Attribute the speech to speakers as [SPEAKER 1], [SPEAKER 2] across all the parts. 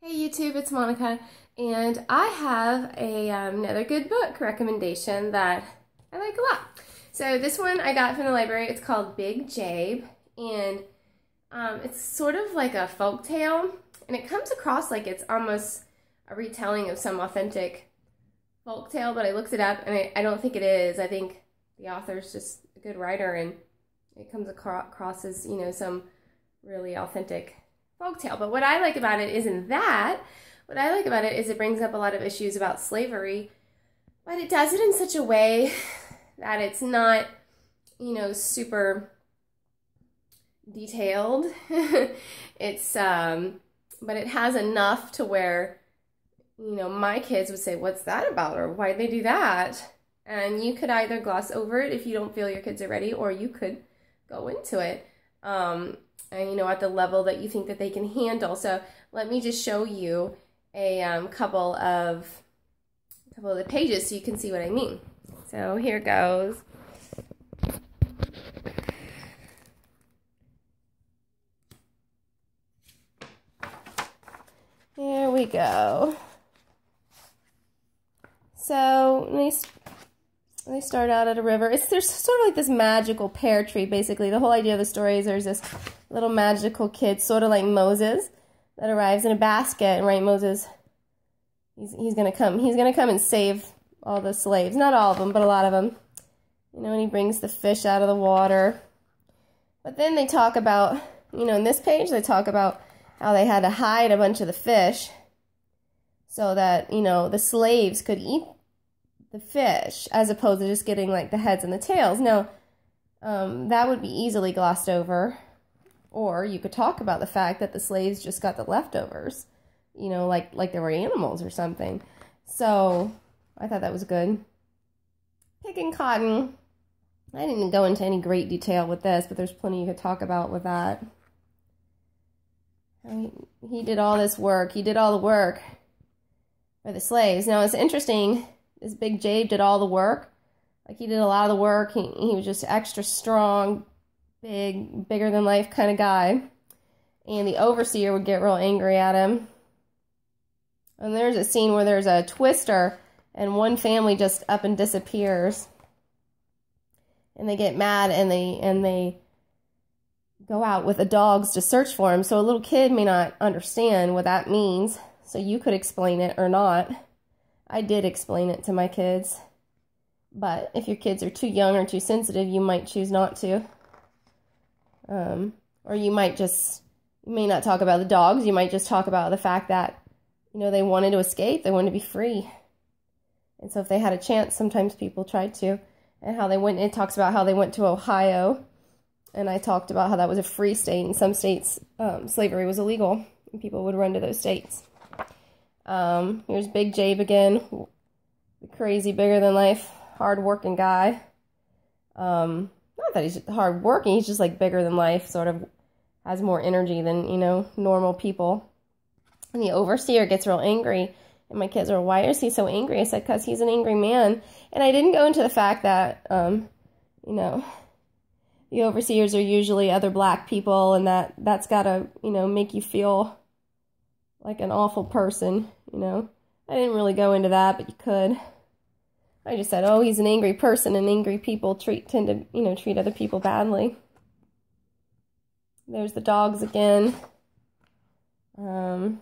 [SPEAKER 1] Hey YouTube, it's Monica, and I have another good book recommendation that I like a lot. So this one I got from the library. It's called Big Jabe, and it's sort of like a folk tale, and it comes across like it's almost a retelling of some authentic folk tale, but I looked it up, and I don't think it is. I think the author's just a good writer, and it comes across as, you know, some really authentic folktale. But what I like about it isn't that. What I like about it is it brings up a lot of issues about slavery, but it does it in such a way that it's not, you know, super detailed. It's but it has enough to where, you know, my kids would say, "What's that about?" or "Why'd they do that?" And you could either gloss over it if you don't feel your kids are ready, or you could go into it. And, you know, at the level that you think that they can handle. So let me just show you a couple of the pages so you can see what I mean. So here goes. There we go. So they start out at a river. There's sort of like this magical pear tree, basically. The whole idea of the story is there's this little magical kid, sort of like Moses, that arrives in a basket, and right, Moses, he's gonna come and save all the slaves. Not all of them, but a lot of them. You know, and he brings the fish out of the water. But then they talk about, you know, in this page, they talk about how they had to hide a bunch of the fish so that, you know, the slaves could eat the fish, as opposed to just getting like the heads and the tails. Now, that would be easily glossed over, or you could talk about the fact that the slaves just got the leftovers, you know, like they were animals or something. So I thought that was good. Picking cotton. I didn't go into any great detail with this, but there's plenty you could talk about with that. He did all this work. He did all the work for the slaves. Now, it's interesting. This Big Jabe did all the work. Like, he did a lot of the work. He was just extra strong, bigger than life kind of guy. And the overseer would get real angry at him. And there's a scene where there's a twister, and one family just up and disappears. And they get mad, and they go out with the dogs to search for him. So a little kid may not understand what that means. So you could explain it or not. I did explain it to my kids, but if your kids are too young or too sensitive, you might choose not to. Or you may not talk about the dogs. You might just talk about the fact that, you know, they wanted to escape. They wanted to be free. And so if they had a chance, sometimes people tried to. And how they went, it talks about how they went to Ohio. And I talked about how that was a free state. In some states, slavery was illegal, and people would run to those states. Here's Big Jabe again, the crazy, bigger-than-life, hard-working guy. Not that he's hard-working, he's just, like, bigger-than-life, sort of has more energy than, you know, normal people. And the overseer gets real angry, and my kids are, "Why is he so angry?" I said, "Because he's an angry man." And I didn't go into the fact that, you know, the overseers are usually other black people, and that's got to, you know, make you feel like an awful person, you know. I didn't really go into that, but you could. I just said, oh, he's an angry person, and angry people tend to, you know, treat other people badly. There's the dogs again. Oh,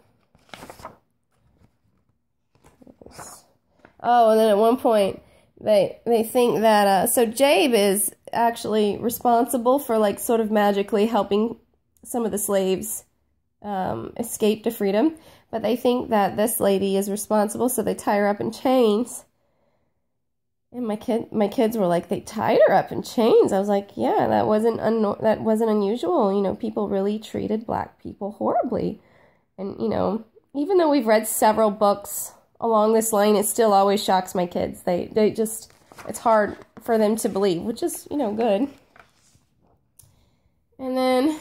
[SPEAKER 1] and then at one point, they think that, so Jabe is actually responsible for, like, sort of magically helping some of the slaves escape to freedom, but they think that this lady is responsible, so they tie her up in chains. And my kids were like, "They tied her up in chains?" I was like, "Yeah, that wasn't unusual. You know, people really treated black people horribly." And, you know, even though we've read several books along this line, it still always shocks my kids. They just, it's hard for them to believe, which is, you know, good. And then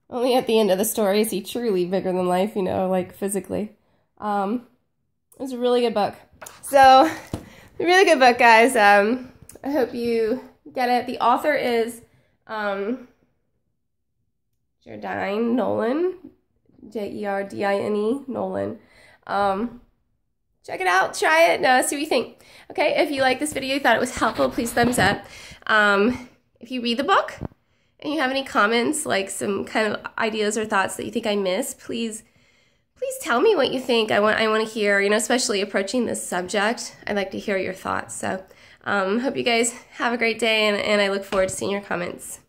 [SPEAKER 1] only at the end of the story is he truly bigger than life, you know, like physically. It was a really good book. So, a really good book, guys. I hope you get it. The author is Jardine Nolan. Jerdine, Nolan. Check it out, try it, see what you think. Okay, if you like this video, you thought it was helpful, please thumbs up. If you read the book and you have any comments, like some kind of ideas or thoughts that you think I missed, please tell me what you think. I want to hear, you know, especially approaching this subject. I'd like to hear your thoughts. So hope you guys have a great day, and I look forward to seeing your comments.